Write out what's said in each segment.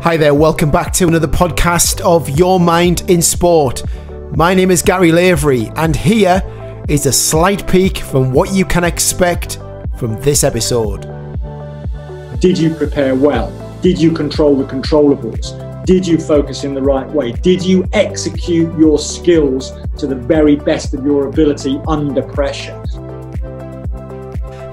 Hi there, welcome back to another podcast of Your Mind in Sport. My name is Gary Lavery, and here is a slight peek from what you can expect from this episode. Did you prepare well? Did you control the controllables? Did you focus in the right way? Did you execute your skills to the very best of your ability under pressure?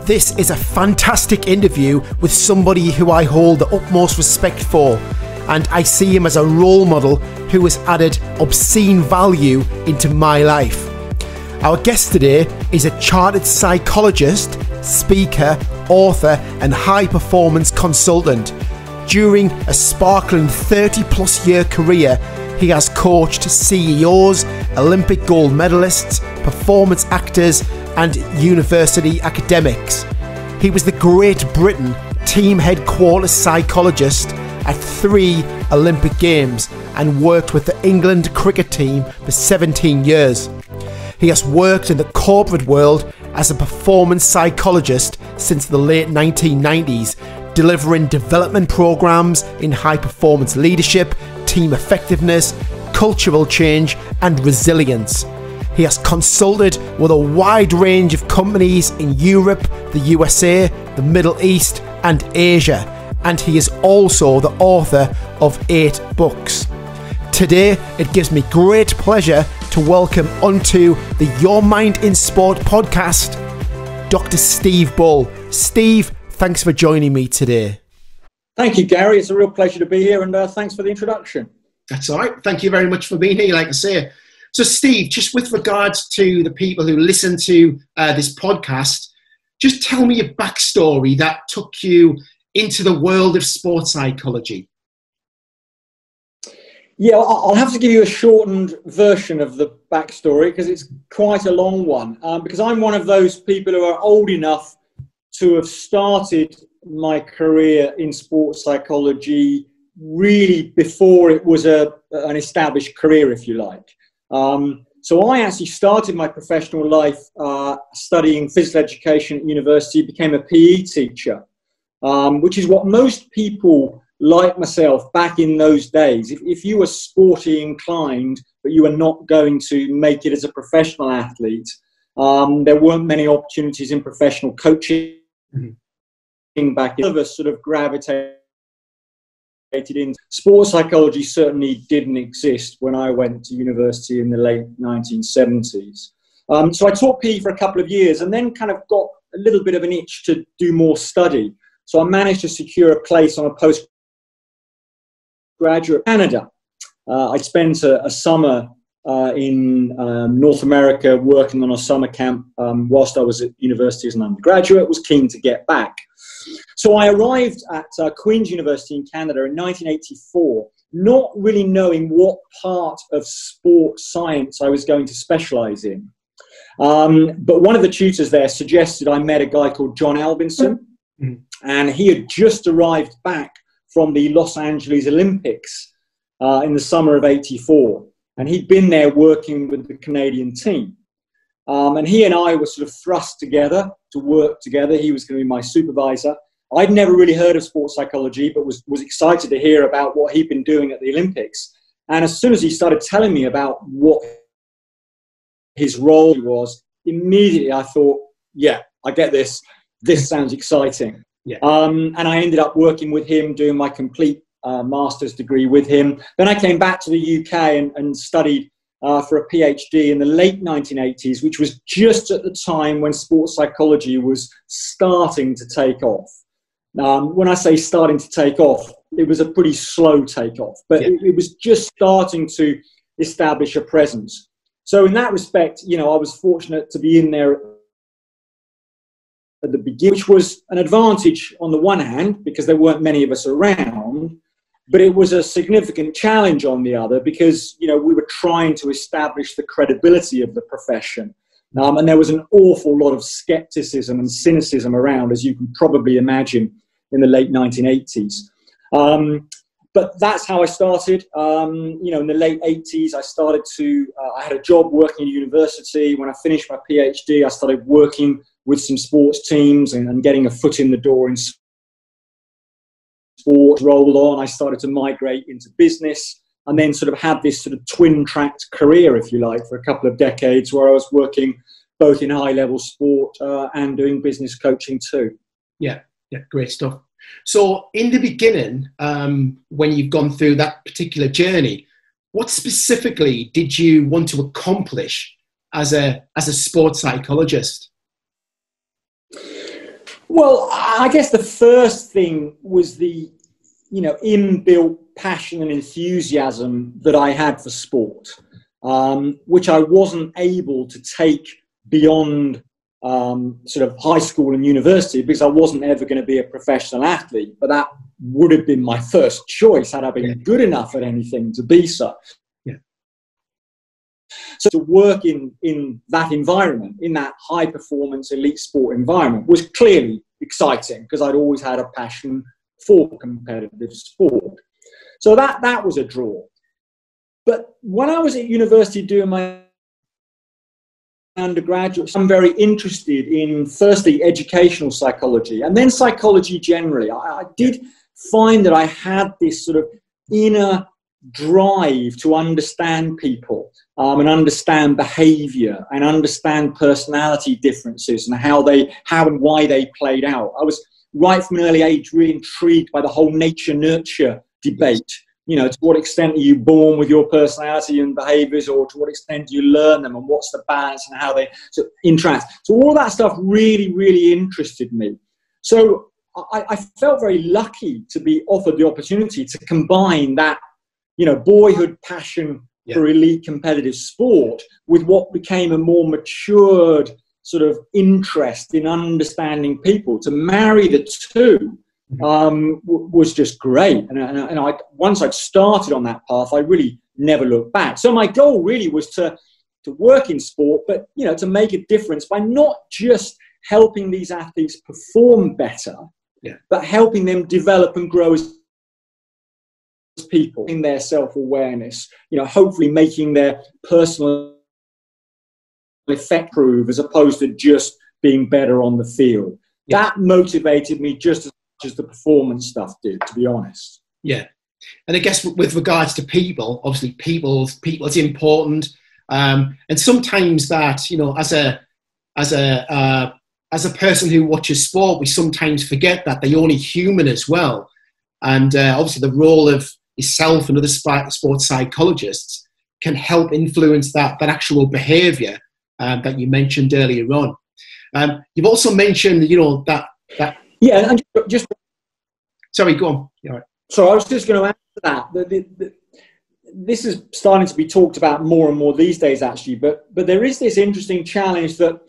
This is a fantastic interview with somebody who I hold the utmost respect for, and I see him as a role model who has added obscene value into my life. Our guest today is a chartered psychologist, speaker, author and high performance consultant. During a sparkling 30+ year career, he has coached CEOs, Olympic gold medalists, performance actors and university academics. He was the Great Britain team headquarters psychologist at 3 Olympic Games and worked with the England cricket team for 17 years. He has worked in the corporate world as a performance psychologist since the late 1990s, delivering development programs in high performance leadership, team effectiveness, cultural change and resilience. He has consulted with a wide range of companies in Europe, the USA, the Middle East and Asia, and he is also the author of 8 books. Today, it gives me great pleasure to welcome onto the Your Mind in Sport podcast, Dr. Steve Bull. Steve, thanks for joining me today. Thank you, Gary. It's a real pleasure to be here, and thanks for the introduction. That's all right. Thank you very much for being here, like I say. So, Steve, just with regards to the people who listen to this podcast, just tell me your backstory that took you into the world of sports psychology. Yeah, I'll have to give you a shortened version of the backstory because it's quite a long one. Because I'm one of those people who are old enough to have started my career in sports psychology really before it was an established career, if you like. So I actually started my professional life studying physical education at university, became a PE teacher, which is what most people like myself back in those days. If you were sporty inclined, but you were not going to make it as a professional athlete, there weren't many opportunities in professional coaching back in. All of us sort of gravitated in. Sports psychology certainly didn't exist when I went to university in the late 1970s. So I taught PE for a couple of years and then kind of got a little bit of an itch to do more study. So I managed to secure a place on a postgraduate in Canada. I spent a summer in North America working on a summer camp whilst I was at university as an undergraduate, was keen to get back. So I arrived at Queen's University in Canada in 1984, not really knowing what part of sports science I was going to specialise in. But one of the tutors there suggested I met a guy called John Albinson, and he had just arrived back from the Los Angeles Olympics in the summer of '84, and he'd been there working with the Canadian team. And he and I were sort of thrust together to work together. He was going to be my supervisor. I'd never really heard of sports psychology, but was excited to hear about what he'd been doing at the Olympics. And as soon as he started telling me about what his role was, immediately I thought, yeah, I get this. This sounds exciting. Yeah. And I ended up working with him, doing my complete master's degree with him. Then I came back to the UK and studied for a PhD in the late 1980s, which was just at the time when sports psychology was starting to take off. When I say starting to take off, it was a pretty slow takeoff, but it was just starting to establish a presence. So in that respect, you know, I was fortunate to be in there at the beginning, which was an advantage on the one hand, because there weren't many of us around, but it was a significant challenge on the other because, you know, we were trying to establish the credibility of the profession. And there was an awful lot of skepticism and cynicism around, as you can probably imagine, in the late 1980s. But that's how I started. You know, in the late 80s, I started to, I had a job working at university. When I finished my PhD, I started working with some sports teams and getting a foot in the door in sport rolled on, I started to migrate into business, and then sort of had this sort of twin-tracked career, if you like, for a couple of decades where I was working both in high-level sport and doing business coaching too. Yeah, great stuff. So in the beginning, when you've gone through that particular journey, what specifically did you want to accomplish as a sports psychologist? Well, I guess the first thing was the, inbuilt passion and enthusiasm that I had for sport, which I wasn't able to take beyond sort of high school and university, because I wasn't ever going to be a professional athlete. But that would have been my first choice had I been good enough at anything to be so. Yeah. So to work in that environment, in that high performance elite sport environment, was clearly exciting because I'd always had a passion for competitive sport. So that was a draw. But when I was at university doing my undergraduate, I'm very interested in, firstly, educational psychology and then psychology generally. I did find that I had this sort of inner drive to understand people and understand behavior and understand personality differences and how and why they played out. I was right from an early age really intrigued by the whole nature-nurture debate. To what extent are you born with your personality and behaviors, or to what extent do you learn them, and what's the balance and how they interact. So all of that stuff really, really interested me. So I felt very lucky to be offered the opportunity to combine that, boyhood passion for elite competitive sport with what became a more matured sort of interest in understanding people. To marry the two was just great. And once I'd started on that path, I really never looked back. So my goal really was to work in sport, but, to make a difference by not just helping these athletes perform better, but helping them develop and grow as people in their self-awareness, hopefully making their personal effect prove as opposed to just being better on the field. That motivated me just as the performance stuff did, to be honest. Yeah. And I guess with regards to people, obviously people is important. And sometimes that, as a person who watches sport, we sometimes forget that they're only human as well. And obviously the role of yourself and other sports psychologists can help influence that actual behavior that you mentioned earlier on. You've also mentioned, that. Yeah, and just sorry, go on. Right. So I was just going to add to that. This is starting to be talked about more and more these days, actually. But there is this interesting challenge that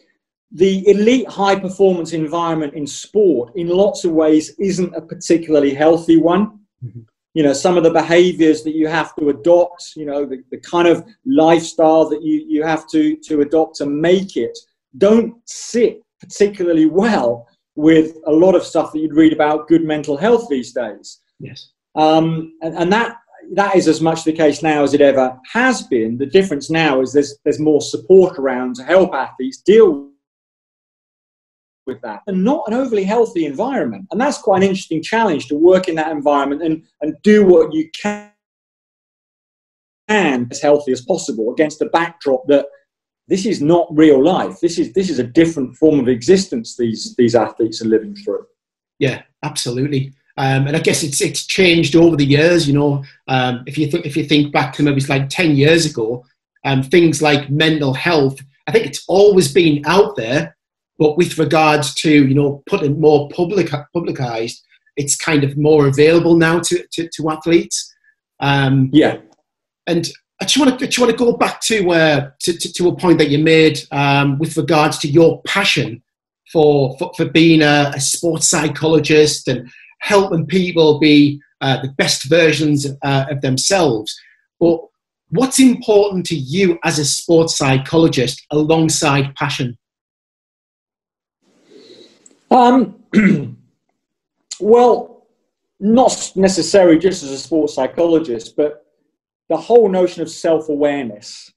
the elite high performance environment in sport, in lots of ways, isn't a particularly healthy one. Mm-hmm. Some of the behaviours that you have to adopt, the kind of lifestyle that you have to adopt to make it, don't sit particularly well with a lot of stuff that you'd read about good mental health these days. Yes. And that is as much the case now as it ever has been. The difference now is there's more support around to help athletes deal with that, and not an overly healthy environment. And that's quite an interesting challenge, to work in that environment and do what you can as healthy as possible against the backdrop that this is not real life. This is a different form of existence these athletes are living through. Yeah, absolutely. And I guess it's changed over the years. If you think back to maybe it's like 10 years ago, things like mental health, I think it's always been out there, but with regards to putting more publicized, it's kind of more available now to athletes. And I just want to go back to a point that you made with regards to your passion for being a sports psychologist and helping people be the best versions of themselves. But what's important to you as a sports psychologist alongside passion? Well, not necessarily just as a sports psychologist, but the whole notion of self-awareness,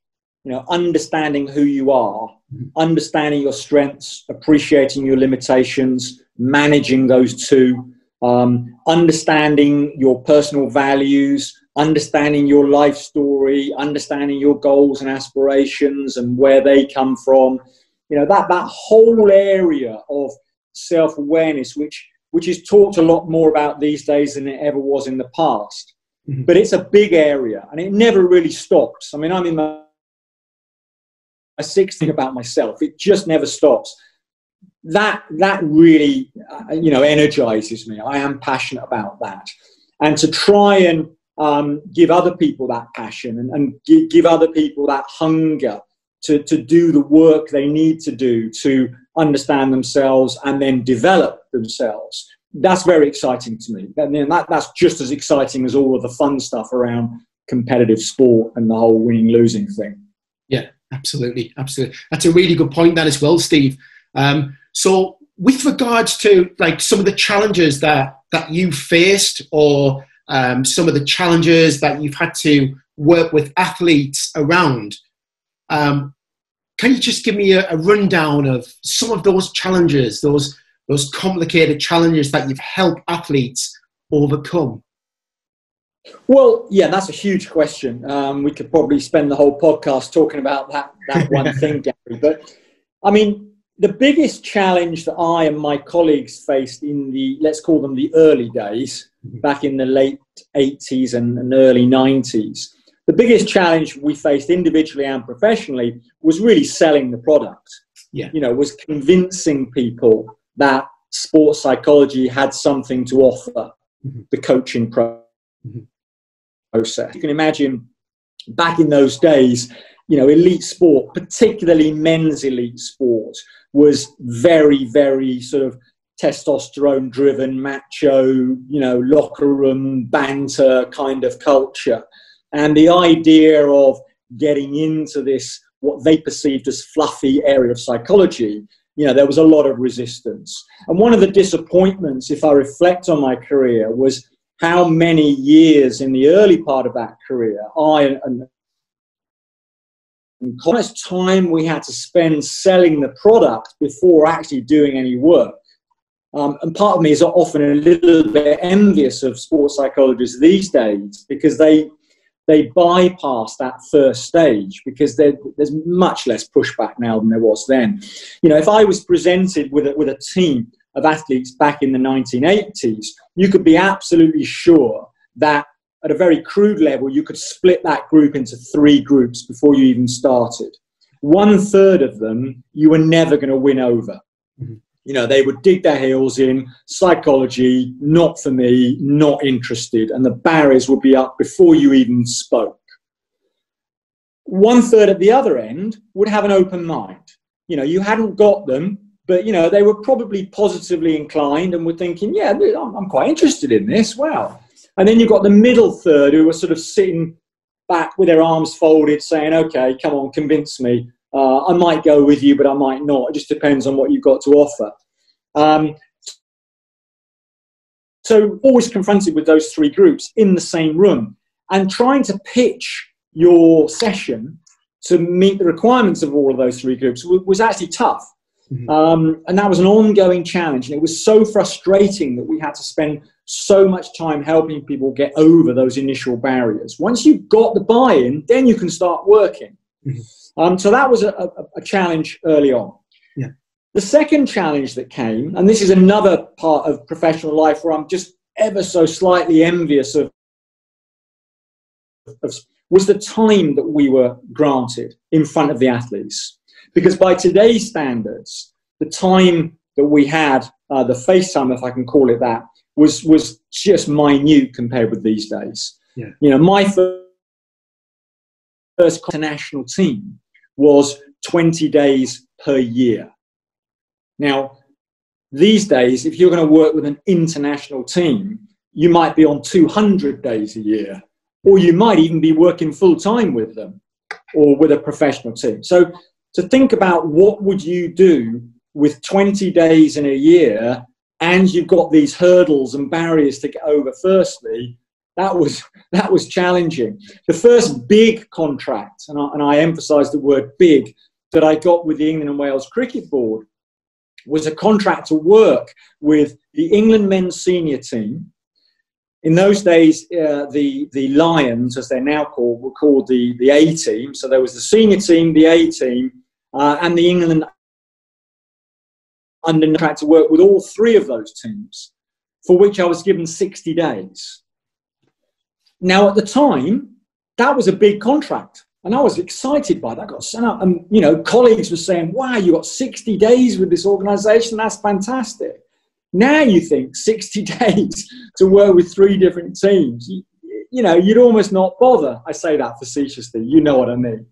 understanding who you are, understanding your strengths, appreciating your limitations, managing those two, understanding your personal values, understanding your life story, understanding your goals and aspirations and where they come from. You know, that whole area of self-awareness, which is talked a lot more about these days than it ever was in the past. Mm-hmm. But it's a big area and it never really stops. I mean, I'm in my 60s about myself. It just never stops. That really, you know, energizes me. I am passionate about that. And to try and give other people that passion and give other people that hunger to do the work they need to do to understand themselves and then develop themselves. That's very exciting to me. And that's just as exciting as all of the fun stuff around competitive sport and the whole winning-losing thing. Yeah, absolutely. Absolutely. That's a really good point, that as well, Steve. So with regards to like some of the challenges that you faced or some of the challenges that you've had to work with athletes around, can you just give me a rundown of some of those challenges, those complicated challenges that you've helped athletes overcome? Well, yeah, that's a huge question. We could probably spend the whole podcast talking about that one thing, Gary. But I mean, the biggest challenge that I and my colleagues faced in the, let's call them the early days, back in the late 80s and early 90s, the biggest challenge we faced individually and professionally was really selling the product. Yeah. You know, was convincing people that sports psychology had something to offer, the coaching process. You can imagine back in those days, you know, elite sport, particularly men's elite sport, was very, very sort of testosterone driven, macho, you know, locker room banter kind of culture. And the idea of getting into this, what they perceived as fluffy area of psychology, you know, there was a lot of resistance. And one of the disappointments, if I reflect on my career, was how many years in the early part of that career, and how much time we had to spend selling the product before actually doing any work. And part of me is often a little bit envious of sports psychologists these days because they bypass that first stage because there's much less pushback now than there was then. You know, if I was presented with a team of athletes back in the 1980s, you could be absolutely sure that at a very crude level, you could split that group into 3 groups before you even started. 1/3 of them, you were never going to win over. Mm-hmm. You know, they would dig their heels in, psychology, not for me, not interested, and the barriers would be up before you even spoke. 1/3 at the other end would have an open mind. You know, you hadn't got them, but, you know, they were probably positively inclined and were thinking, yeah, I'm quite interested in this, wow. And then you've got the middle third who were sort of sitting back with their arms folded saying, okay, come on, convince me. I might go with you, but I might not. It just depends on what you've got to offer. So always confronted with those 3 groups in the same room and trying to pitch your session to meet the requirements of all of those 3 groups was actually tough. Mm-hmm. And that was an ongoing challenge. And it was so frustrating that we had to spend so much time helping people get over those initial barriers. Once you've got the buy-in, then you can start working. Mm-hmm. So that was a challenge early on. Yeah. The second challenge that came, and this is another part of professional life where I'm just ever so slightly envious of was the time that we were granted in front of the athletes. Because by today's standards, the time that we had, the face time, if I can call it that, was just minute compared with these days. Yeah. You know, my first international team was 20 days per year. Now, these days, if you're going to work with an international team, you might be on 200 days a year, or you might even be working full time with them or with a professional team. So to think about what would you do with 20 days in a year and you've got these hurdles and barriers to get over firstly, that was challenging. The first big contract, and I emphasise the word big, that I got with the England and Wales Cricket Board was a contract to work with the England men's senior team. In those days, the Lions, as they're now called, were called the A team. So there was the senior team, the A team, and the England under contract to work with all three of those teams, for which I was given 60 days. Now, at the time, that was a big contract, and I was excited by that. I got sent out, and colleagues were saying, "Wow, you got 60 days with this organisation. That's fantastic." Now you think 60 days to work with three different teams, you'd almost not bother. I say that facetiously. You know what I mean.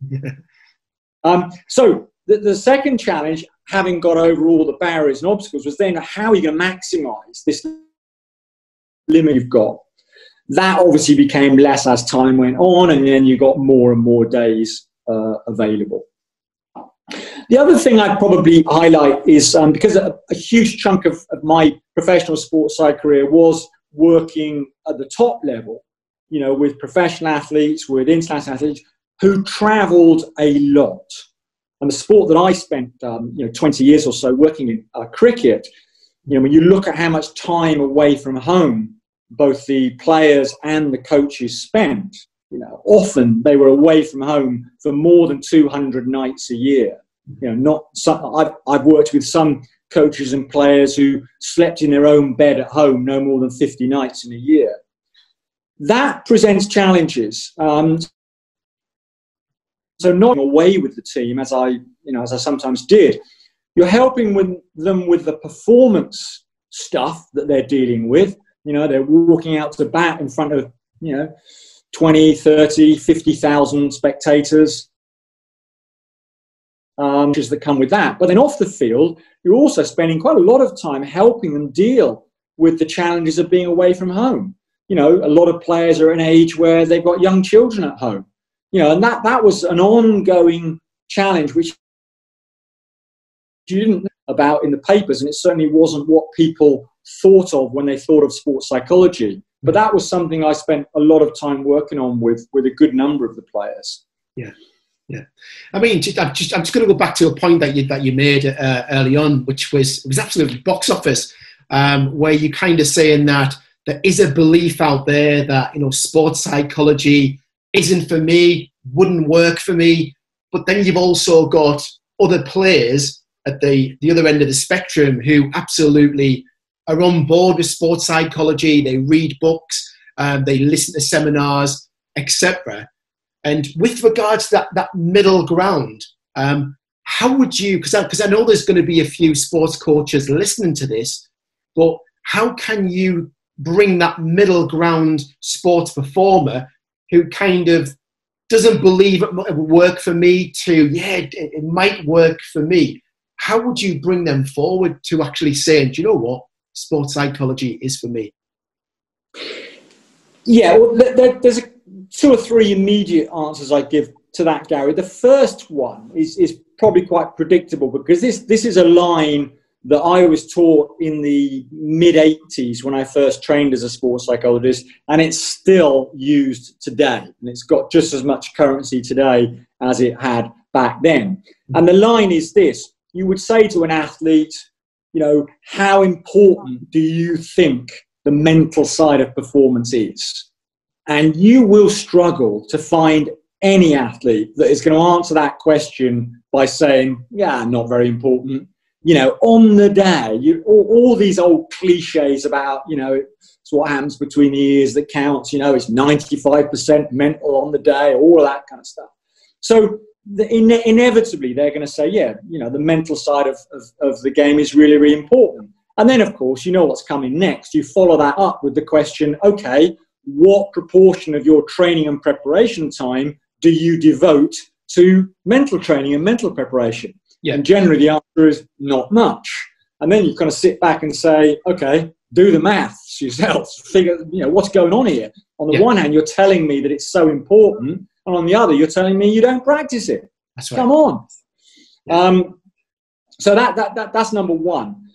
So the second challenge, having got over all the barriers and obstacles, was then how are you going to maximise this limit you've got? That obviously became less as time went on, and then you got more and more days available. The other thing I'd probably highlight is because a huge chunk of my professional sports side career was working at the top level, with professional athletes, with international athletes who travelled a lot. And the sport that I spent, 20 years or so working in, cricket, when you look at how much time away from home both the players and the coaches spent, often they were away from home for more than 200 nights a year. I've worked with some coaches and players who slept in their own bed at home no more than 50 nights in a year. That presents challenges. So not away with the team as I sometimes did. You're helping them with the performance stuff that they're dealing with. They're walking out to bat in front of 20, 30, 50,000 spectators. That come with that. But then off the field, you're also spending quite a lot of time helping them deal with the challenges of being away from home. A lot of players are at an age where they've got young children at home. And that was an ongoing challenge which you didn't know about in the papers, and it certainly wasn't what people thought of when they thought of sports psychology. But that was something I spent a lot of time working on with a good number of the players. Yeah. Yeah, I mean, I'm just going to go back to a point that you made early on, which was absolutely box office, where you kind of saying that there is a belief out there that sports psychology isn't for me, wouldn't work for me, but then you've also got other players at the other end of the spectrum who absolutely are on board with sports psychology. They read books, they listen to seminars, etc. And with regards to that middle ground, how would you, because I know there's going to be a few sports coaches listening to this, but how can you bring that middle ground sports performer who kind of doesn't believe it will work for me to, it might work for me? How would you bring them forward to actually saying, do you know what, sports psychology is for me? Yeah, well, there's two or three immediate answers I give to that, Gary. The first one is probably quite predictable, because this is a line that I was taught in the mid-'80s when I first trained as a sports psychologist, and it's still used today. And it's got just as much currency today as it had back then. And the line is this. You would say to an athlete, how important do you think the mental side of performance is? And you will struggle to find any athlete that is going to answer that question by saying, not very important. On the day, all these old cliches about, it's what happens between the ears that counts, it's 95% mental on the day, all of that kind of stuff. So inevitably, they're going to say, the mental side of the game is really, really important. And then, of course, what's coming next. You follow that up with the question, okay, what proportion of your training and preparation time do you devote to mental training and mental preparation? Yeah. And generally the answer is not much. And then you kind of sit back and say, okay, do the maths yourself, figure, what's going on here. On the one hand, you're telling me that it's so important, and on the other, you're telling me you don't practice it. That's right. Come on. Yeah. So that's number one.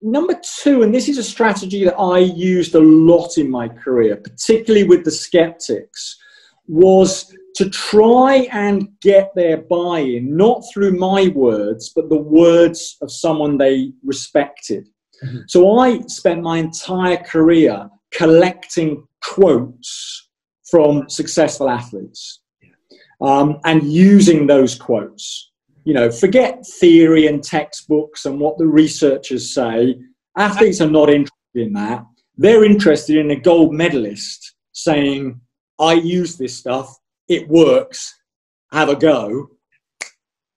Number two, and this is a strategy that I used a lot in my career, particularly with the skeptics, was to try and get their buy-in, not through my words, but the words of someone they respected. So I spent my entire career collecting quotes from successful athletes, and using those quotes. Forget theory and textbooks and what the researchers say. Athletes are not interested in that. They're interested in a gold medalist saying, I use this stuff, it works, have a go.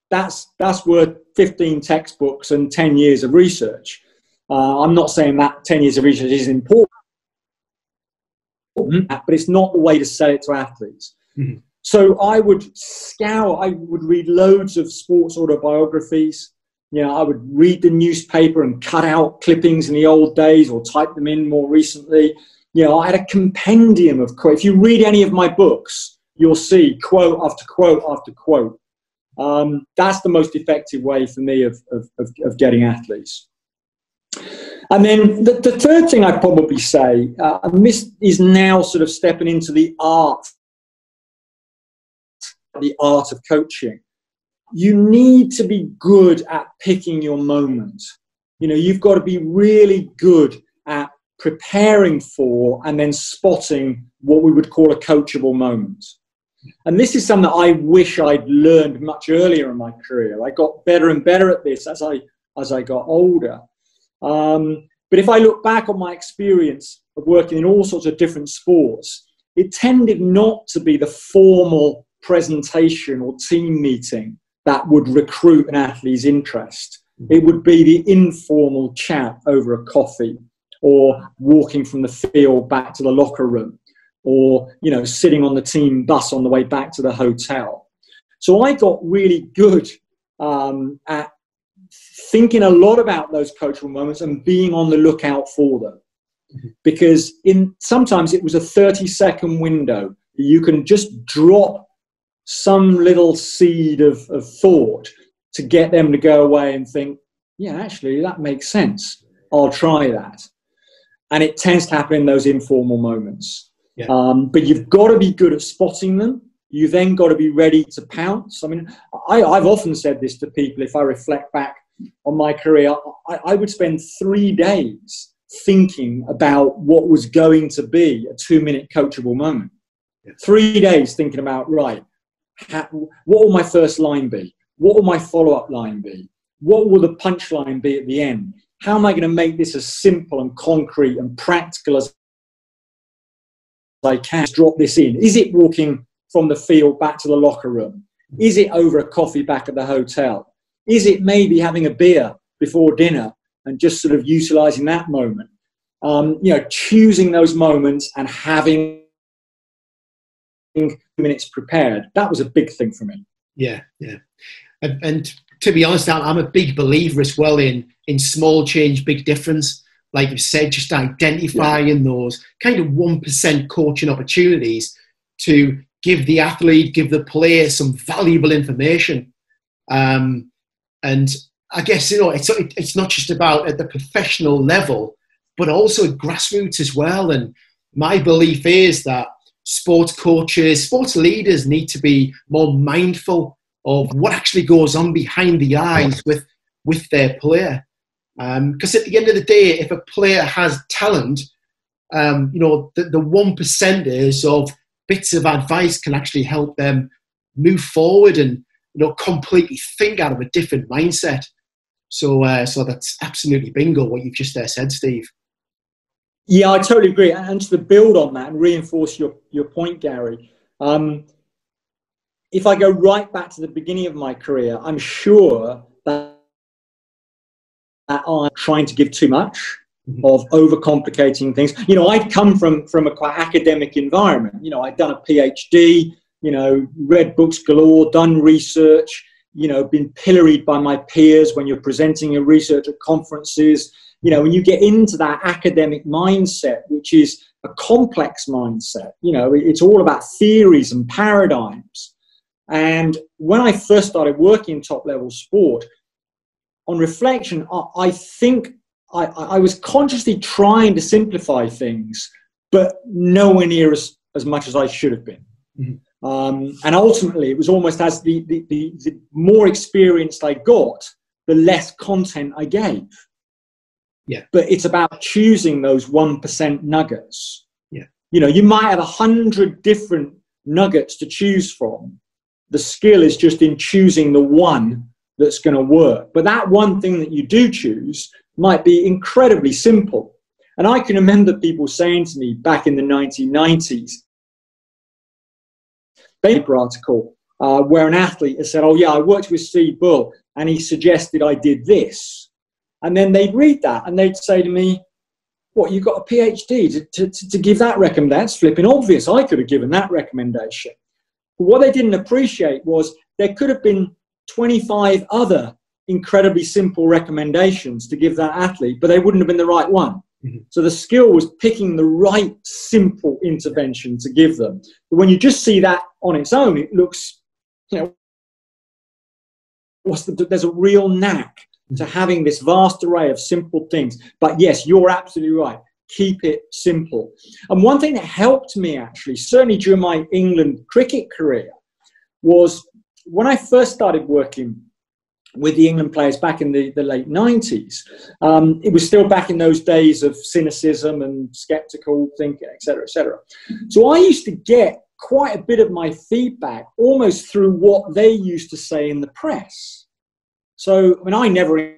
That's worth 15 textbooks and 10 years of research. I'm not saying that 10 years of research is important, but it's not the way to sell it to athletes. Mm-hmm. So I would read loads of sports autobiographies. I would read the newspaper and cut out clippings in the old days or type them in more recently. I had a compendium of quotes. If you read any of my books, you'll see quote after quote after quote. That's the most effective way for me of getting athletes. And then the third thing I'd probably say, and this is now sort of stepping into the art of coaching. You need to be good at picking your moment. You've got to be really good at preparing for and then spotting what we would call a coachable moment. And this is something that I wish I'd learned much earlier in my career. I got better and better at this as I got older. But if I look back on my experience of working in all sorts of different sports, it tended not to be the formal presentation or team meeting that would recruit an athlete's interest. It would be the informal chat over a coffee, or walking from the field back to the locker room, or sitting on the team bus on the way back to the hotel. So I got really good at thinking a lot about those coachable moments and being on the lookout for them, because sometimes it was a 30-second window. You can just drop some little seed of thought to get them to go away and think, yeah, actually, that makes sense. I'll try that. And it tends to happen in those informal moments. Yeah. But you've got to be good at spotting them. You then got to be ready to pounce. I mean, I've often said this to people. If I reflect back on my career, I would spend 3 days thinking about what was going to be a 2-minute coachable moment. Yeah. 3 days thinking about, right, what will my first line be? What will my follow-up line be? What will the punchline be at the end? How am I going to make this as simple and concrete and practical as I can? Drop this in. Is it walking from the field back to the locker room? Is it over a coffee back at the hotel? Is it maybe having a beer before dinner and just sort of utilizing that moment? Choosing those moments and having minutes prepared. That was a big thing for me. Yeah. And to be honest, I'm a big believer as well in small change, big difference. Like you said, just identifying those kind of 1% coaching opportunities to give the athlete, give the player some valuable information. And I guess, it's not just about at the professional level, but also at grassroots as well. And my belief is that sports coaches, sports leaders need to be more mindful of what actually goes on behind the eyes with their player. Because at the end of the day, if a player has talent, the 1%ers of bits of advice can actually help them move forward and completely think out of a different mindset. So that's absolutely bingo what you've just said, Steve. Yeah, I totally agree. And to build on that and reinforce your point, Gary, if I go right back to the beginning of my career, I'm sure that I'm trying to give too much, of overcomplicating things. I'd come from a quite academic environment. I'd done a PhD, read books galore, done research, been pilloried by my peers when you're presenting your research at conferences. When you get into that academic mindset, which is a complex mindset, it's all about theories and paradigms. And when I first started working in top-level sport, on reflection, I think I was consciously trying to simplify things, but nowhere near as much as I should have been. Mm-hmm. And ultimately, it was almost as the more experienced I got, the less content I gave. Yeah. But it's about choosing those 1% nuggets. Yeah. You know, you might have 100 different nuggets to choose from. The skill is just in choosing the one that's going to work. But that one thing that you do choose might be incredibly simple. And I can remember people saying to me back in the 1990s, paper article, where an athlete has said, oh yeah, I worked with Steve Bull and he suggested I did this. And then they'd read that and they'd say to me, what, you've got a PhD to give that recommendation? That's flipping obvious. I could have given that recommendation. But what they didn't appreciate was there could have been 25 other incredibly simple recommendations to give that athlete, but they wouldn't have been the right one. Mm-hmm. So the skill was picking the right simple intervention to give them. But when you just see that on its own, it looks, you know, there's a real knack to having this vast array of simple things. But yes, you're absolutely right. Keep it simple. And one thing that helped me actually, certainly during my England cricket career, was when I first started working with the England players back in the late 90s, it was still back in those days of cynicism and skeptical thinking, et cetera, et cetera. So I used to get quite a bit of my feedback almost through what they used to say in the press. So, I mean, I never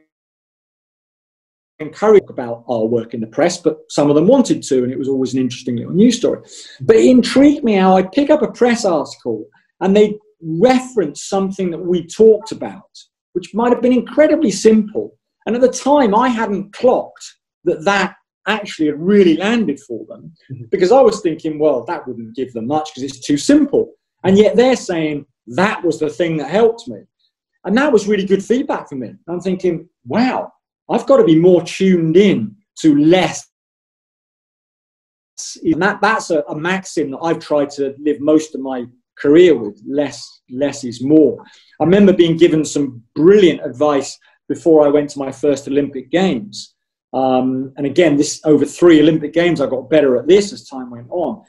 encouraged about our work in the press, but some of them wanted to, and it was always an interesting little news story. But it intrigued me how I'd pick up a press article and they'd reference something that we talked about, which might have been incredibly simple. And at the time, I hadn't clocked that actually had really landed for them, because I was thinking, well, that wouldn't give them much because it's too simple. And yet they're saying that was the thing that helped me. And that was really good feedback for me. I'm thinking, wow, I've got to be more tuned in to less. And that's a maxim that I've tried to live most of my career with. Less is more. I remember being given some brilliant advice before I went to my first Olympic Games. And again, this over 3 Olympic Games, I got better at this as time went on,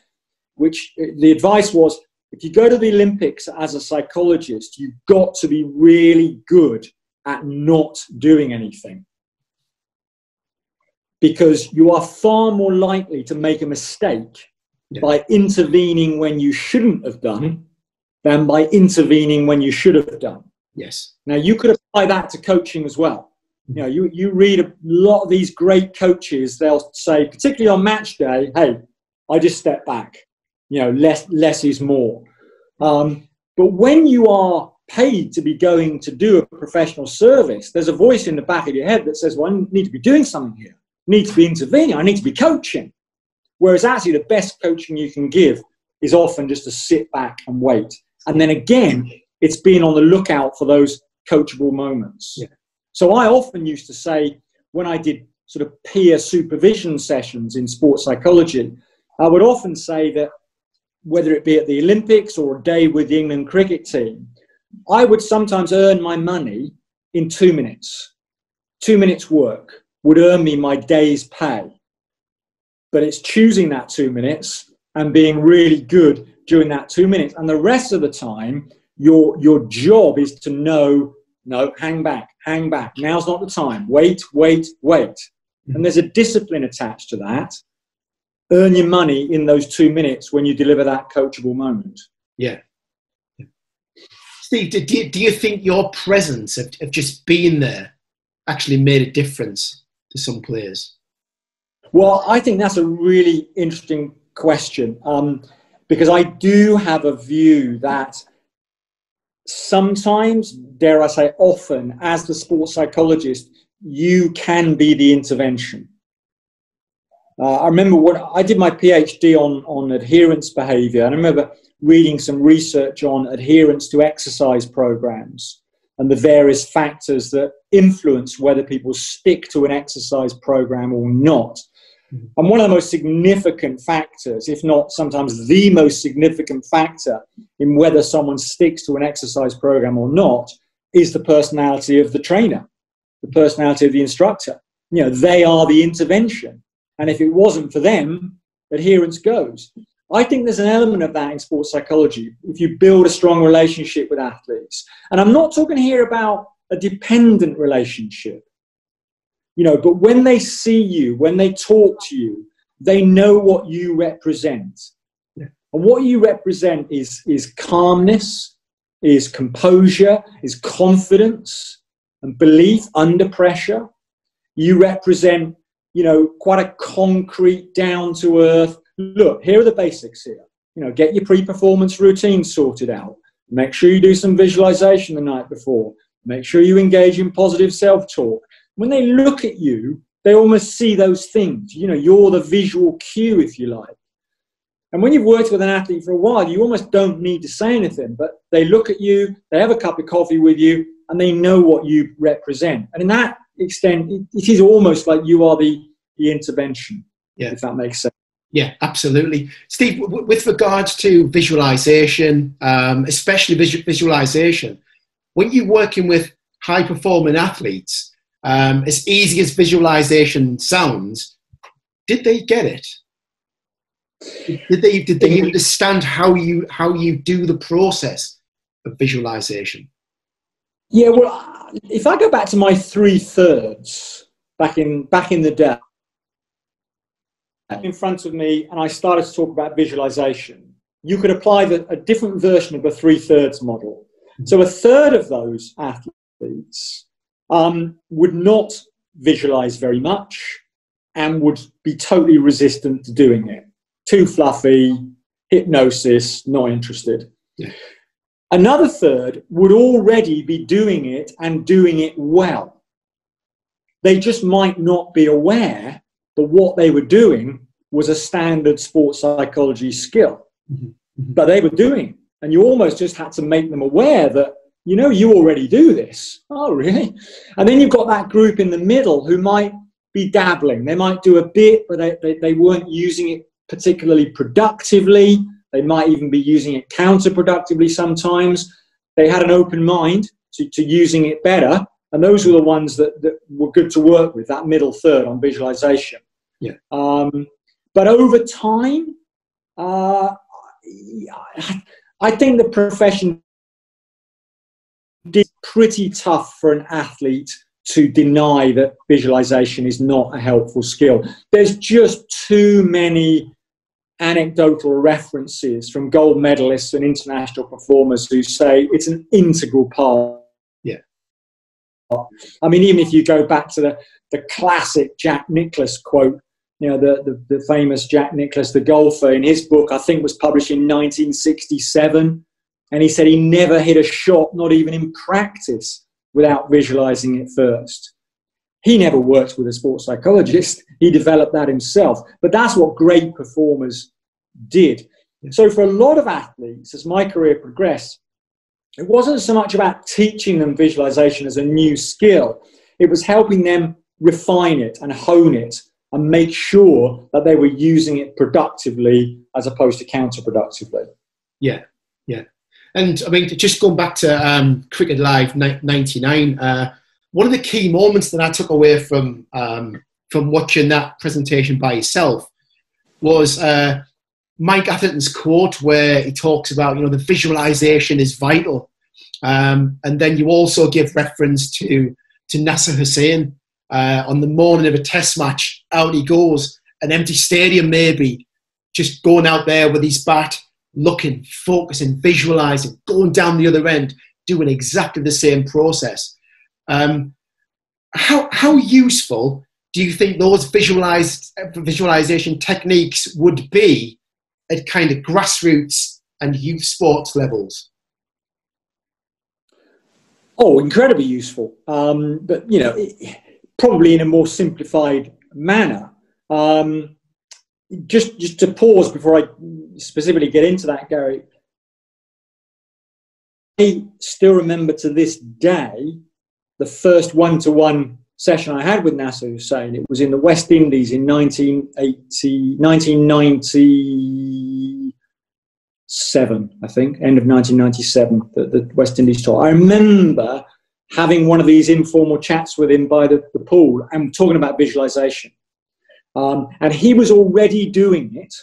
which the advice was, if you go to the Olympics as a psychologist, you've got to be really good at not doing anything, because you are far more likely to make a mistake by intervening when you shouldn't have done than by intervening when you should have done. Yes. Now, you could apply that to coaching as well. You know, you read a lot of these great coaches, they'll say, particularly on match day, hey, I just step back. You know, less is more. But when you are paid to be going to do a professional service, there's a voice in the back of your head that says, well, I need to be doing something here. I need to be intervening. I need to be coaching. Whereas actually the best coaching you can give is often just to sit back and wait. And then again, it's being on the lookout for those coachable moments. Yeah. So I often used to say, when I did sort of peer supervision sessions in sports psychology, I would often say that whether it be at the Olympics or a day with the England cricket team, I would sometimes earn my money in 2 minutes. 2 minutes work would earn me my day's pay. But it's choosing that 2 minutes and being really good during that 2 minutes. And the rest of the time, your job is to know, no, hang back. Now's not the time. Wait. And there's a discipline attached to that. Earn your money in those 2 minutes when you deliver that coachable moment. Yeah. Steve, do you think your presence of just being there actually made a difference to some players? Well, I think that's a really interesting question, because I do have a view that sometimes, dare I say often, as the sports psychologist, you can be the intervention. I remember when I did my PhD on adherence behavior, and I remember reading some research on adherence to exercise programs and the various factors that influence whether people stick to an exercise program or not. And one of the most significant factors, if not sometimes the most significant factor in whether someone sticks to an exercise program or not, is the personality of the trainer, the personality of the instructor. You know, they are the intervention. And if it wasn't for them, adherence goes. I think there's an element of that in sports psychology. If you build a strong relationship with athletes, and I'm not talking here about a dependent relationship. you know, but when they see you, when they talk to you, they know what you represent. Yeah. And what you represent is calmness, is composure, is confidence and belief under pressure. You represent, you know, quite a concrete, down to earth, look, here are the basics here. You know, get your pre-performance routine sorted out. Make sure you do some visualization the night before. Make sure you engage in positive self-talk. When they look at you, they almost see those things. You know, you're the visual cue, if you like. And when you've worked with an athlete for a while, you almost don't need to say anything, but they look at you, they have a cup of coffee with you, and they know what you represent. And in that extent, it is almost like you are the intervention, if that makes sense. Yeah, absolutely. Steve, with regards to visualization, especially visualization, when you're working with high-performing athletes, as easy as visualization sounds, did they get it? Did they understand how you do the process of visualization? Yeah, well, if I go back to my 3/3 back in the day, in front of me, and I started to talk about visualization, you could apply a different version of the 3/3 model. So a third of those athletes would not visualize very much and would be totally resistant to doing it. Too fluffy, hypnosis, not interested. Yeah. Another third would already be doing it and doing it well. They just might not be aware that what they were doing was a standard sports psychology skill. Mm-hmm. But they were doing it. And you almost just had to make them aware that, you know, you already do this. Oh, really? And then you've got that group in the middle who might be dabbling. They might do a bit, but they weren't using it particularly productively. They might even be using it counterproductively sometimes. They had an open mind to using it better. And those were the ones that were good to work with, that middle third on visualization. Yeah. But over time, I think the profession is pretty tough for an athlete to deny that visualization is not a helpful skill. There's just too many anecdotal references from gold medalists and international performers who say it's an integral part. Yeah. I mean, even if you go back to the classic Jack Nicklaus quote, you know, the famous Jack Nicklaus, the golfer, in his book, I think was published in 1967. And he said he never hit a shot, not even in practice, without visualizing it first. He never worked with a sports psychologist. He developed that himself. But that's what great performers did. So for a lot of athletes, as my career progressed, it wasn't so much about teaching them visualization as a new skill. It was helping them refine it and hone it and make sure that they were using it productively as opposed to counterproductively. Yeah, yeah. And I mean, just going back to Cricket Live 99, one of the key moments that I took away from watching that presentation by yourself was Mike Atherton's quote where he talks about, you know, the visualization is vital. And then you also give reference to Nasser Hussain on the morning of a test match. Out he goes, an empty stadium maybe, just going out there with his bat, looking, focusing, visualizing, going down the other end, doing exactly the same process. How useful do you think those visualization techniques would be at kind of grassroots and youth sports levels? Oh, incredibly useful. But, you know, probably in a more simplified manner. Just to pause before I specifically get into that, Gary, I still remember to this day the first one-to-one session I had with Nasser Hussain. It was in the West Indies in 1997, I think, end of 1997, the West Indies tour. I remember having one of these informal chats with him by the pool and talking about visualization. And he was already doing it,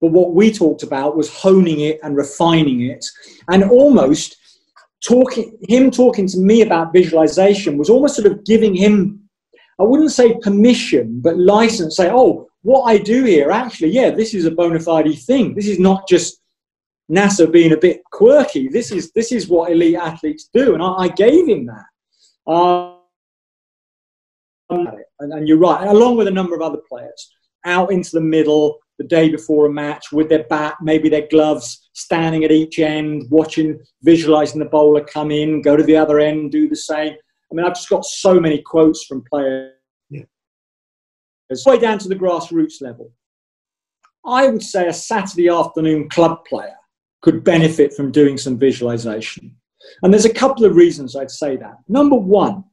but what we talked about was honing it and refining it, and almost talking to me about visualization was almost sort of giving him I wouldn't say permission, but license. Say, oh, what I do here, actually, yeah, this is a bona fide thing. This is not just NASA being a bit quirky. This is what elite athletes do, and I gave him that. And you're right, along with a number of other players, out into the middle the day before a match with their bat, maybe their gloves, standing at each end, watching, visualizing the bowler come in, go to the other end, do the same. I mean, I've just got so many quotes from players. Yeah. It's way down to the grassroots level. I would say a Saturday afternoon club player could benefit from doing some visualization. And there's a couple of reasons I'd say that. Number one,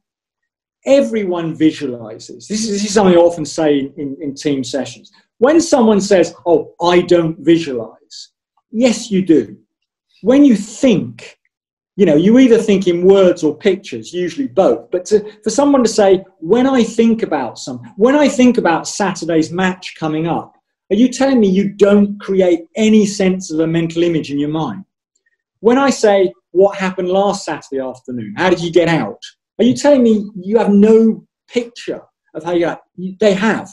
everyone visualizes. This is something I often say in team sessions. When someone says, oh, I don't visualize, yes, you do. When you think, you either think in words or pictures, usually both. But for someone to say, when I think about Saturday's match coming up, are you telling me you don't create any sense of a mental image in your mind? When I say, what happened last Saturday afternoon? How did you get out? Are you telling me you have no picture of how they have?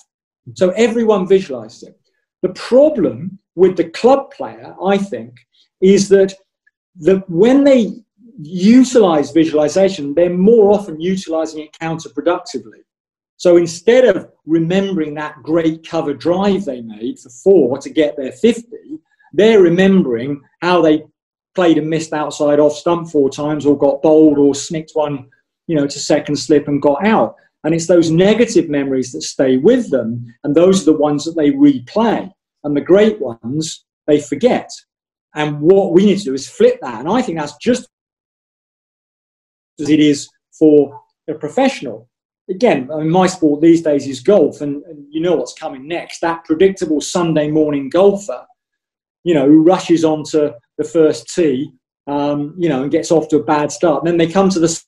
So everyone visualizes it. The problem with the club player, I think, is that when they utilize visualization, they're more often utilizing it counterproductively. So instead of remembering that great cover drive they made for 4 to get their 50, they're remembering how they played and missed outside off stump 4 times, or got bowled, or snicked one, to second slip and got out. And it's those negative memories that stay with them, and those are the ones that they replay. And the great ones, they forget. And what we need to do is flip that. And I think that's just as it is for a professional. Again, I mean, my sport these days is golf, and you know what's coming next. That predictable Sunday morning golfer, who rushes onto the first tee, and gets off to a bad start. And then they come to the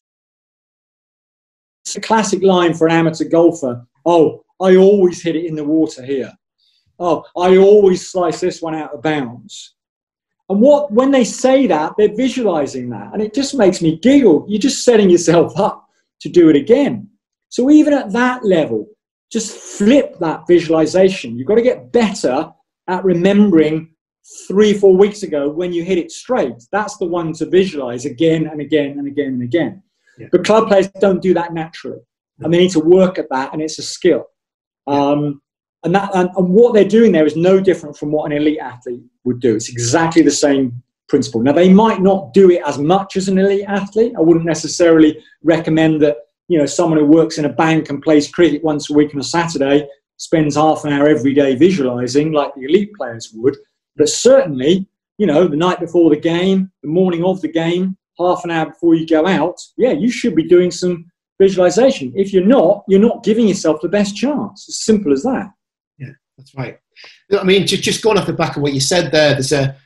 classic line for an amateur golfer. Oh, I always hit it in the water here. Oh, I always slice this one out of bounds. And when they say that, they're visualizing that. And it just makes me giggle. You're just setting yourself up to do it again. So even at that level, just flip that visualization. You've got to get better at remembering 3-4 weeks ago when you hit it straight. That's the one to visualize again and again and again and again. Yeah. But club players don't do that naturally. And they need to work at that, and it's a skill. And what they're doing there is no different from what an elite athlete would do. It's exactly the same principle. Now, they might not do it as much as an elite athlete. I wouldn't necessarily recommend that, someone who works in a bank and plays cricket once a week on a Saturday spends half an hour every day visualizing like the elite players would. But certainly, the night before the game, the morning of the game, half an hour before you go out, you should be doing some visualization. If you're not giving yourself the best chance. It's simple as that. Yeah, that's right. I mean, just going off the back of what you said there, there's a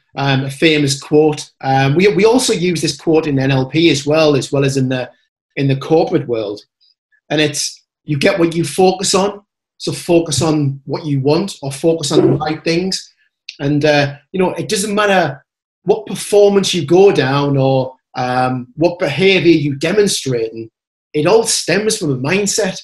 famous quote. We also use this quote in NLP as well as in the corporate world. And it's, you get what you focus on. So focus on what you want, or focus on the right things. And, it doesn't matter what performance you go down, or what behavior you demonstrating. It all stems from a mindset.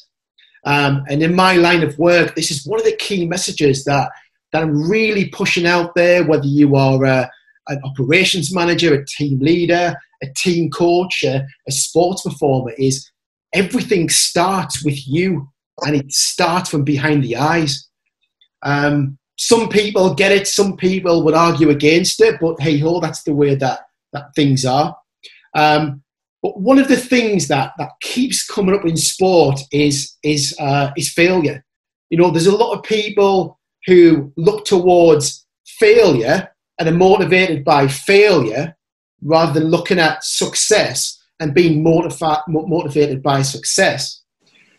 And in my line of work, this is one of the key messages that I'm really pushing out there, whether you are an operations manager, a team leader, a team coach, a sports performer, is everything starts with you, and it starts from behind the eyes. Some people get it, some people would argue against it, but hey ho, that's the way that things are. But one of the things that keeps coming up in sport is failure. There's a lot of people who look towards failure and are motivated by failure rather than looking at success and being motivated by success.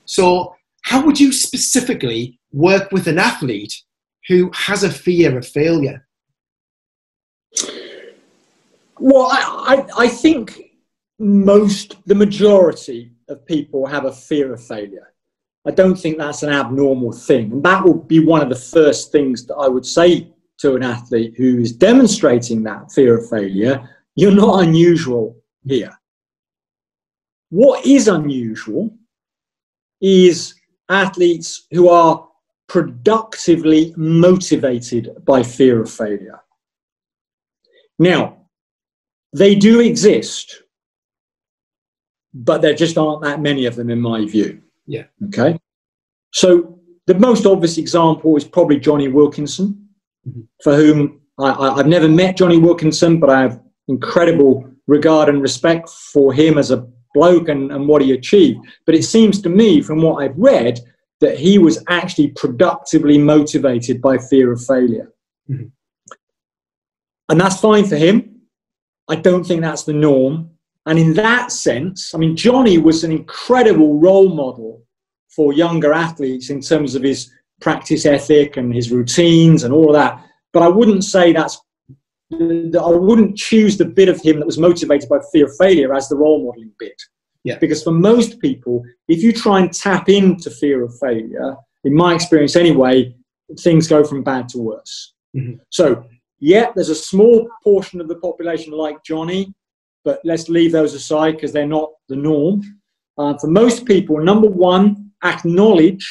So how would you specifically work with an athlete who has a fear of failure? Well, I think the majority of people have a fear of failure. I don't think that's an abnormal thing. And that would be one of the first things that I would say to an athlete who is demonstrating that fear of failure. You're not unusual here. What is unusual is athletes who are productively motivated by fear of failure. Now, they do exist, but there just aren't that many of them in my view. Yeah. Okay. So the most obvious example is probably Johnny Wilkinson, for whom I've never met Johnny Wilkinson, but I have incredible regard and respect for him as a bloke and what he achieved. But it seems to me, from what I've read, that he was actually productively motivated by fear of failure. Mm-hmm. And that's fine for him. I don't think that's the norm. And in that sense, I mean, Johnny was an incredible role model for younger athletes in terms of his practice ethic and his routines and all of that. But I wouldn't say I wouldn't choose the bit of him that was motivated by fear of failure as the role modeling bit. Yeah. Because for most people, if you try and tap into fear of failure, in my experience anyway, things go from bad to worse. Mm-hmm. So, yeah, there's a small portion of the population like Johnny, but let's leave those aside because they're not the norm. For most people, number one, acknowledge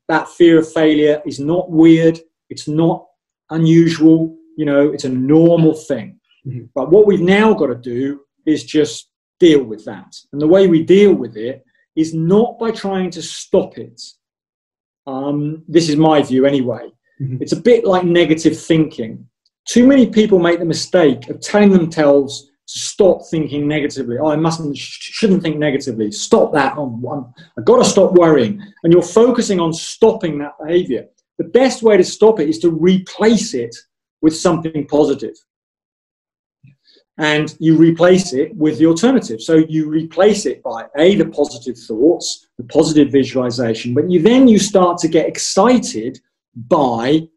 that fear of failure is not weird. It's not unusual. You know, it's a normal thing. Mm-hmm. But what we've now got to do is just deal with that. And the way we deal with it is not by trying to stop it. This is my view anyway. Mm-hmm. It's a bit like negative thinking. Too many people make the mistake of telling themselves to stop thinking negatively. Oh, I shouldn't think negatively. Stop that. Oh, I've got to stop worrying. And you're focusing on stopping that behavior. The best way to stop it is to replace it with something positive. And you replace it with the alternative. So you replace it by the positive thoughts, the positive visualization, but you start to get excited by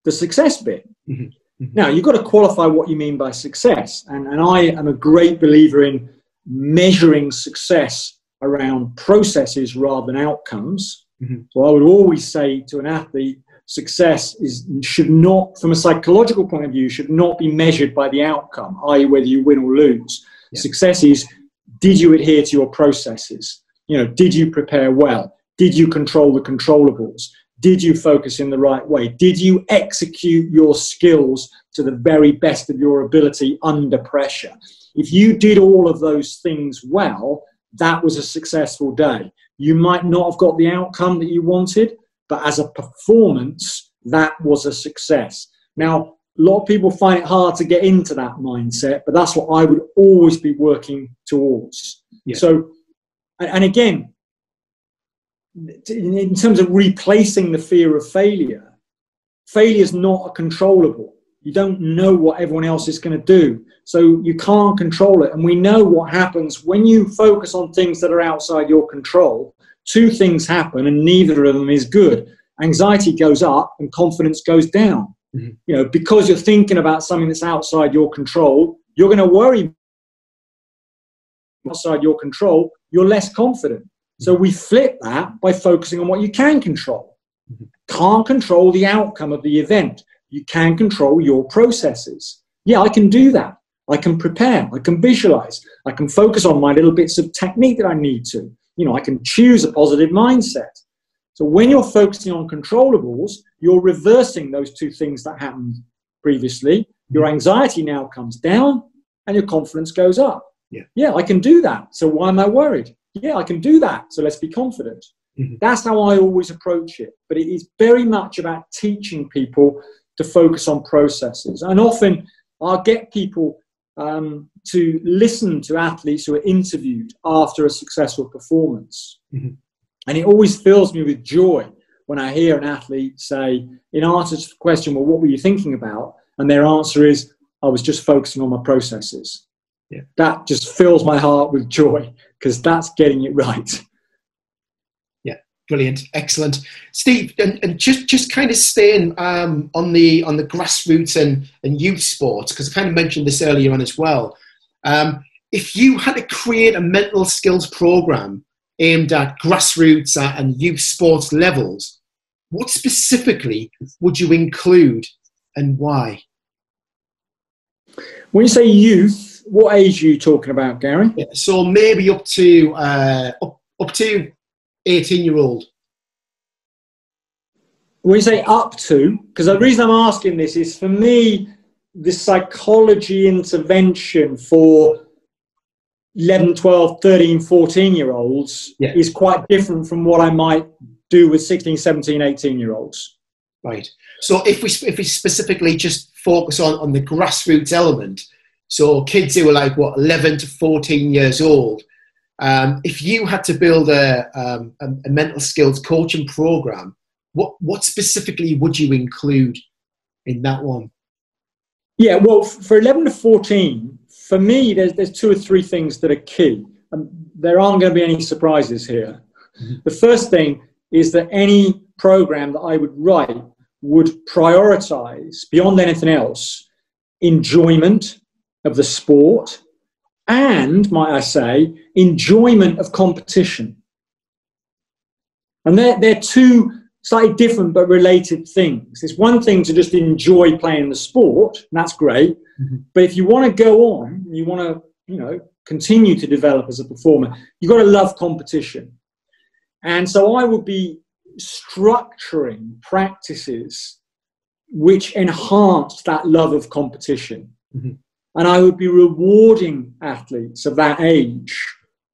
the success bit. Mm-hmm. Mm-hmm. Now, you've got to qualify what you mean by success. And I am a great believer in measuring success around processes rather than outcomes. Mm-hmm. So I would always say to an athlete, success should not, from a psychological point of view, should not be measured by the outcome, i.e. whether you win or lose. Yeah. Success is, did you adhere to your processes? You know, did you prepare well? Did you control the controllables? Did you focus in the right way? Did you execute your skills to the very best of your ability under pressure? If you did all of those things well, that was a successful day. You might not have got the outcome that you wanted, but as a performance, that was a success. Now, a lot of people find it hard to get into that mindset, but that's what I would always be working towards. Yeah. So, and again, in terms of replacing the fear of failure, failure is not a controllable. You don't know what everyone else is going to do, so you can't control it. And we know what happens when you focus on things that are outside your control. Two things happen, and neither of them is good. Anxiety goes up and confidence goes down. Mm-hmm. You know, because you're thinking about something that's outside your control, you're going to worry. Outside your control, you're less confident. So we flip that by focusing on what you can control. Mm-hmm. Can't control the outcome of the event. You can control your processes. Yeah, I can do that. I can prepare. I can visualize. I can focus on my little bits of technique that I need to. You know, I can choose a positive mindset. So when you're focusing on controllables, you're reversing those two things that happened previously. Your anxiety now comes down and your confidence goes up. Yeah, I can do that. So why am I worried? Yeah, I can do that. So let's be confident. Mm-hmm. That's how I always approach it. But it is very much about teaching people to focus on processes. And often I'll get people to listen to athletes who are interviewed after a successful performance. Mm-hmm. And it always fills me with joy when I hear an athlete say, in answer to the question, well, what were you thinking about? And their answer is, I was just focusing on my processes. Yeah. That just fills my heart with joy because that's getting it right. Yeah, brilliant, excellent, Steve. And just kind of staying on the grassroots and youth sports, because I kind of mentioned this earlier on as well. If you had to create a mental skills program aimed at grassroots and youth sports levels, what specifically would you include and why? When you say youth, what age are you talking about, Gary? Yeah, so maybe up to 18-year-old. When you say up to, because the reason I'm asking this is, for me, the psychology intervention for 11, 12, 13, 14-year-olds is quite different from what I might do with 16, 17, 18-year-olds. Right. So if we specifically just focus on the grassroots element, so kids who are like, 11 to 14 years old, if you had to build a mental skills coaching program, what specifically would you include in that one? Yeah, well, for 11 to 14, for me, there's 2 or 3 things that are key. And there aren't going to be any surprises here. Mm-hmm. The first thing is that any program that I would write would prioritize, beyond anything else, enjoyment of the sport and, might I say, enjoyment of competition. And they're 2 slightly different but related things. It's one thing to just enjoy playing the sport, and that's great. Mm-hmm. But if you want to go on, you want to, continue to develop as a performer, you've got to love competition. And so I would be structuring practices which enhance that love of competition. Mm-hmm. And I would be rewarding athletes of that age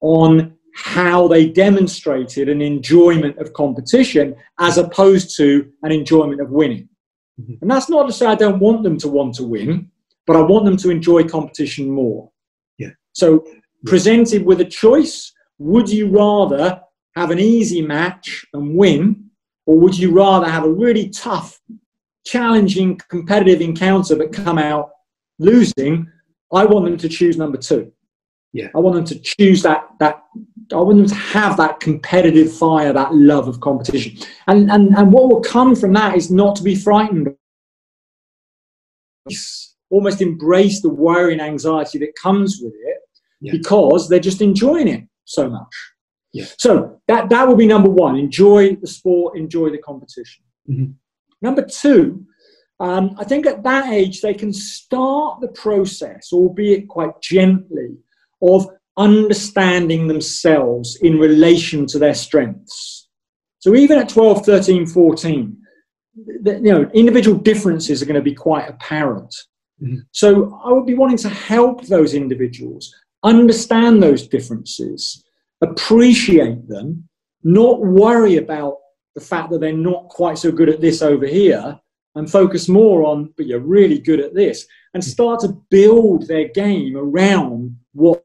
on how they demonstrated an enjoyment of competition as opposed to an enjoyment of winning. Mm-hmm. And that's not to say I don't want them to want to win, but I want them to enjoy competition more. Yeah. So presented with a choice, would you rather have an easy match and win, or would you rather have a really tough, challenging, competitive encounter but come out losing? I want them to choose number 2. Yeah. I want them to choose that I want them to have that competitive fire, that love of competition. And what will come from that is not to be frightened. Almost embrace the worry and anxiety that comes with it, because they're just enjoying it so much. Yeah. So that will be number 1. Enjoy the sport, enjoy the competition. Mm-hmm. Number 2, I think at that age they can start the process, albeit quite gently, of understanding themselves in relation to their strengths. So even at 12, 13, 14, individual differences are going to be quite apparent. Mm-hmm. So I would be wanting to help those individuals understand those differences, appreciate them, not worry about the fact that they're not quite so good at this over here, and focus more on, but you're really good at this, and start to build their game around what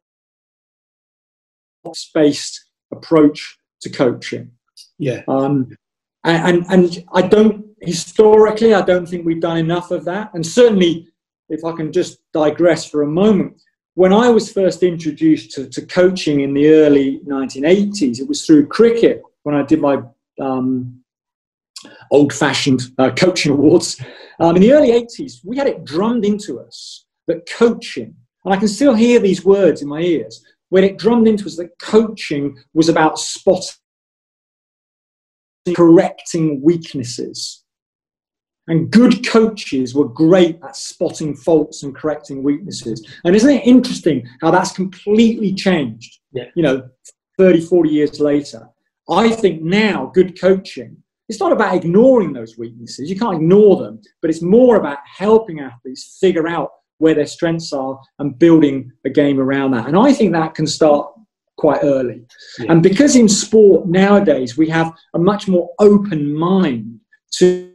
based approach to coaching. Yeah. And I don't think we've done enough of that. And certainly, if I can just digress for a moment, when I was first introduced to coaching in the early 1980s, it was through cricket when I did my old-fashioned coaching awards. In the early 80s, we had it drummed into us that coaching, and I can still hear these words in my ears, when it drummed into us that coaching was about spotting, correcting weaknesses. And good coaches were great at spotting faults and correcting weaknesses. And isn't it interesting how that's completely changed, 30, 40 years later? I think now good coaching, it's not about ignoring those weaknesses. You can't ignore them, but it's more about helping athletes figure out where their strengths are and building a game around that. And I think that can start quite early. Yeah. And because in sport nowadays we have a much more open mind to,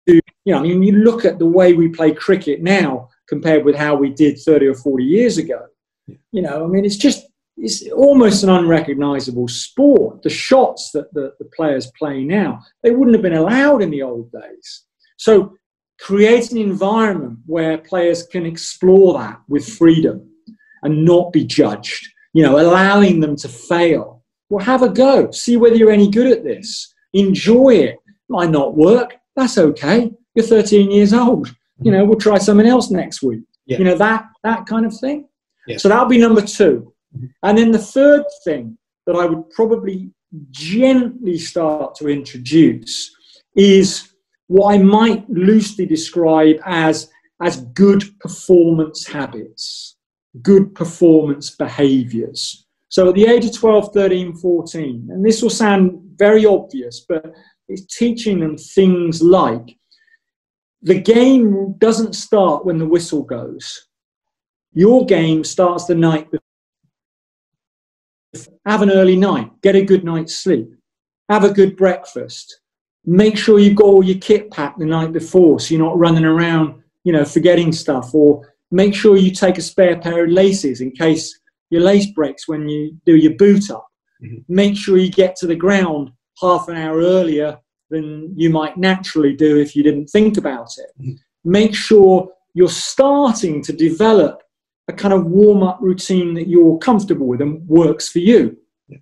you look at the way we play cricket now compared with how we did 30 or 40 years ago. Yeah. It's almost an unrecognizable sport. The shots that the players play now, they wouldn't have been allowed in the old days. So create an environment where players can explore that with freedom and not be judged, allowing them to fail. Well, have a go. See whether you're any good at this. Enjoy it. Might not work. That's okay. You're 13 years old. We'll try something else next week. Yeah. That kind of thing. Yeah. So that'll be number 2. And then the third thing that I would probably gently start to introduce is what I might loosely describe as good performance habits, good performance behaviors. So at the age of 12, 13, 14, and this will sound very obvious, but it's teaching them things like the game doesn't start when the whistle goes. Your game starts the night before. Have an early night, get a good night's sleep, have a good breakfast, make sure you've got all your kit packed the night before so you're not running around, forgetting stuff, or make sure you take a spare pair of laces in case your lace breaks when you do your boot up. Mm-hmm. Make sure you get to the ground half an hour earlier than you might naturally do if you didn't think about it. Mm-hmm. Make sure you're starting to develop a kind of warm-up routine that you're comfortable with and works for you. Yeah.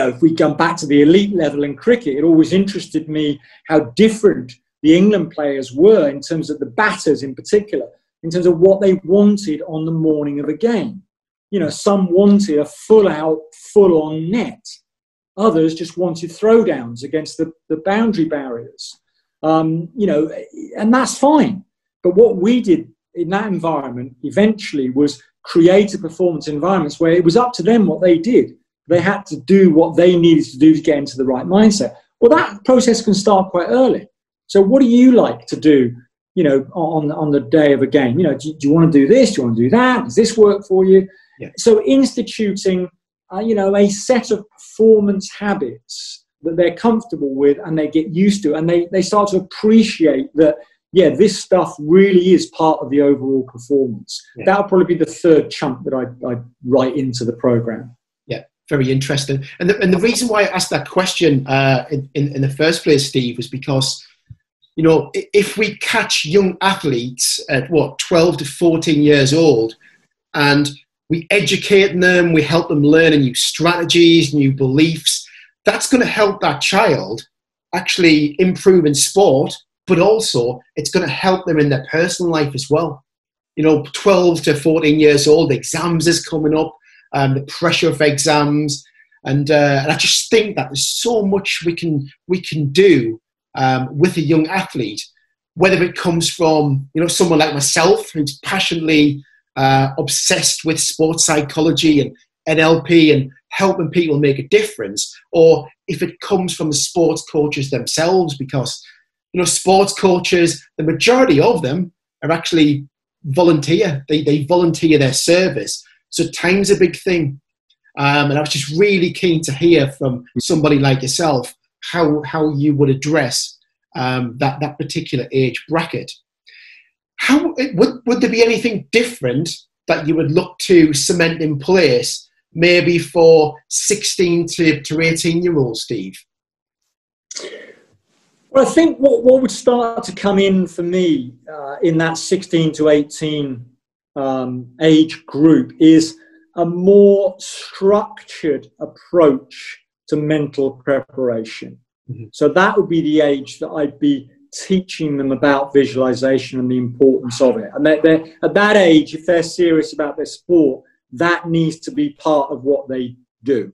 If we come back to the elite level in cricket, it always interested me how different the England players were in terms of the batters in particular, in terms of what they wanted on the morning of a game. Some wanted a full-out, full-on net. Others just wanted throwdowns against the boundary barriers. And that's fine. But what we did in that environment eventually was create a performance environments where it was up to them what they did. They had to do what they needed to do to get into the right mindset. Well, that process can start quite early. So what do you like to do, on the day of a game? Do you want to do this? Do you want to do that? Does this work for you? Yeah. So instituting, a set of performance habits that they're comfortable with and they get used to, and they start to appreciate that, this stuff really is part of the overall performance. Yeah. That'll probably be the third chunk that I'd write into the program. Yeah, very interesting. And the reason why I asked that question in the first place, Steve, was because, if we catch young athletes at 12 to 14 years old, and we educate them, we help them learn new strategies, new beliefs, that's going to help that child actually improve in sport, but also it's going to help them in their personal life as well. 12 to 14 years old, exams is coming up, the pressure of exams, and I just think that there's so much we can do with a young athlete, whether it comes from someone like myself who's passionately obsessed with sports psychology and NLP and helping people make a difference, or if it comes from the sports coaches themselves, because sports coaches, the majority of them are actually volunteer. They volunteer their service, so time's a big thing. And I was just really keen to hear from somebody like yourself how you would address that particular age bracket. How would there be anything different that you would look to cement in place, maybe for 16 to 18-year-olds, Steve? Well, I think what would start to come in for me in that 16 to 18 age group is a more structured approach to mental preparation. Mm-hmm. So that would be the age that I'd be teaching them about visualization and the importance of it. And at that age, if they're serious about their sport, that needs to be part of what they do.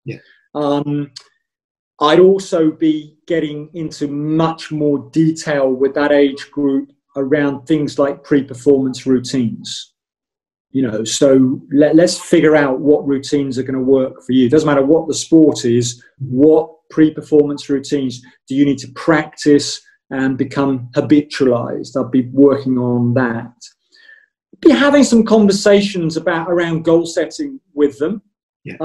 Yeah. I'd also be getting into much more detail with that age group around things like pre-performance routines. So let's figure out what routines are going to work for you. It doesn't matter what the sport is, what pre-performance routines do you need to practice and become habitualized. I'll be working on that. Be having some conversations around goal setting with them. Yeah.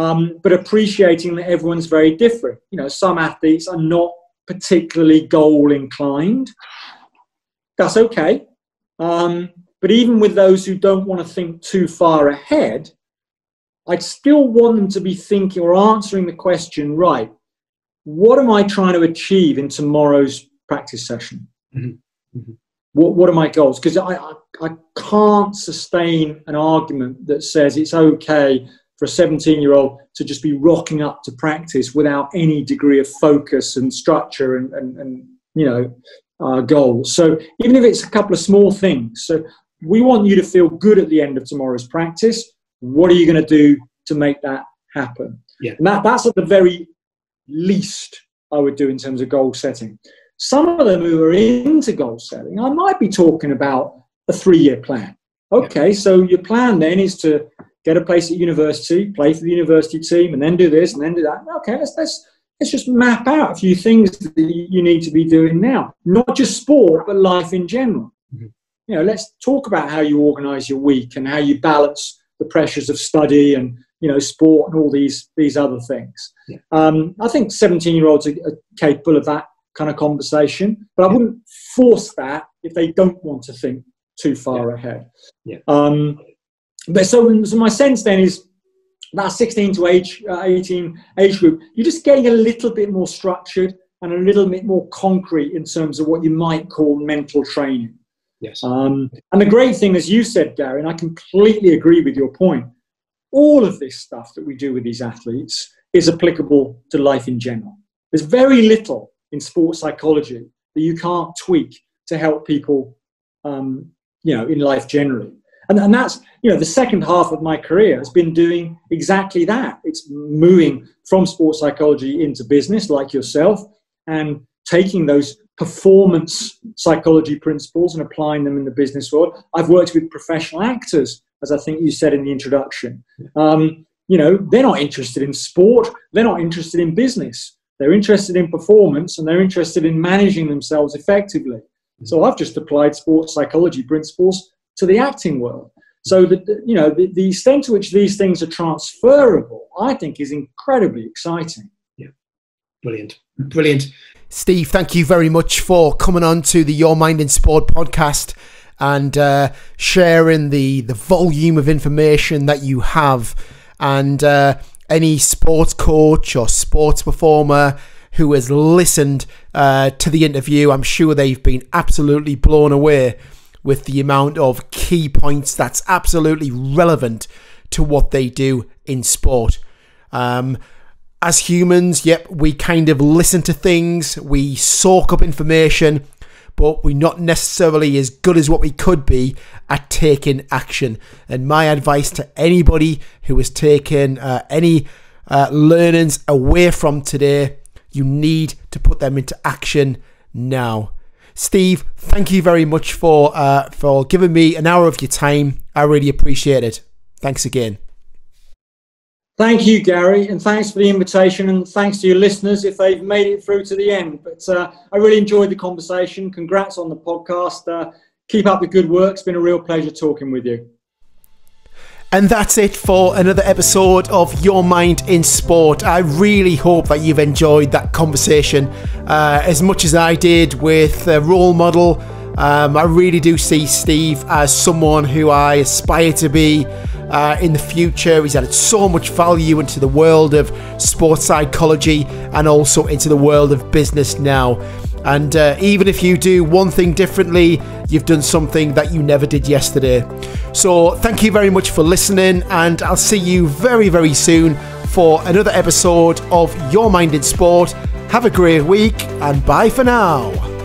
But appreciating that everyone's very different. Some athletes are not particularly goal inclined. That's okay. But even with those who don't want to think too far ahead, I'd still want them to be thinking or answering the question, right, what am I trying to achieve in tomorrow's practice session? Mm-hmm. Mm-hmm. What are my goals? Because I can't sustain an argument that says it's okay for a 17-year-old to just be rocking up to practice without any degree of focus and structure and goals. So even if it's a couple of small things, so we want you to feel good at the end of tomorrow's practice. What are you going to do to make that happen? Yeah. And that's at the very least I would do in terms of goal setting. Some of them who are into goal setting, I might be talking about a 3-year plan. Okay, so your plan then is to get a place at university, play for the university team, and then do this and then do that. Okay, let's let's just map out a few things that you need to be doing now, not just sport, but life in general. Let's talk about how you organize your week and how you balance the pressures of study and, sport and all these other things. I think 17-year-olds are capable of that kind of conversation, but I wouldn't force that if they don't want to think too far ahead. But so my sense then is that 16 to 18 age group, you're just getting a little bit more structured and a little bit more concrete in terms of what you might call mental training. And the great thing, as you said, Gary, and I completely agree with your point, all of this stuff that we do with these athletes is applicable to life in general. There's very little in sports psychology that you can't tweak to help people, in life generally. And that's, the second half of my career has been doing exactly that. It's moving from sports psychology into business, like yourself, and taking those performance psychology principles and applying them in the business world. I've worked with professional actors, as I think you said in the introduction. They're not interested in sport. They're not interested in business. They're interested in performance, and they're interested in managing themselves effectively. So I've just applied sports psychology principles to the acting world. So the extent to which these things are transferable, I think, is incredibly exciting. Brilliant. Steve, thank you very much for coming on to the Your Mind in Sport podcast and sharing the volume of information that you have. And any sports coach or sports performer who has listened to the interview, I'm sure they've been absolutely blown away with the amount of key points that's absolutely relevant to what they do in sport. As humans, we kind of listen to things, we soak up information, but we're not necessarily as good as what we could be at taking action. And my advice to anybody who has taken any learnings away from today, you need to put them into action now. Steve, thank you very much for giving me an hour of your time. I really appreciate it. Thanks again. Thank you, Gary, and thanks for the invitation, and thanks to your listeners if they've made it through to the end. But I really enjoyed the conversation. Congrats on the podcast. Keep up the good work. It's been a real pleasure talking with you. And that's it for another episode of Your Mind in Sport. I really hope that you've enjoyed that conversation as much as I did with a role model. I really do see Steve as someone who I aspire to be in the future. He's added so much value into the world of sports psychology and also into the world of business now. And even if you do one thing differently, you've done something that you never did yesterday. So thank you very much for listening, and I'll see you very, very soon for another episode of Your Mind in Sport. Have a great week, and bye for now.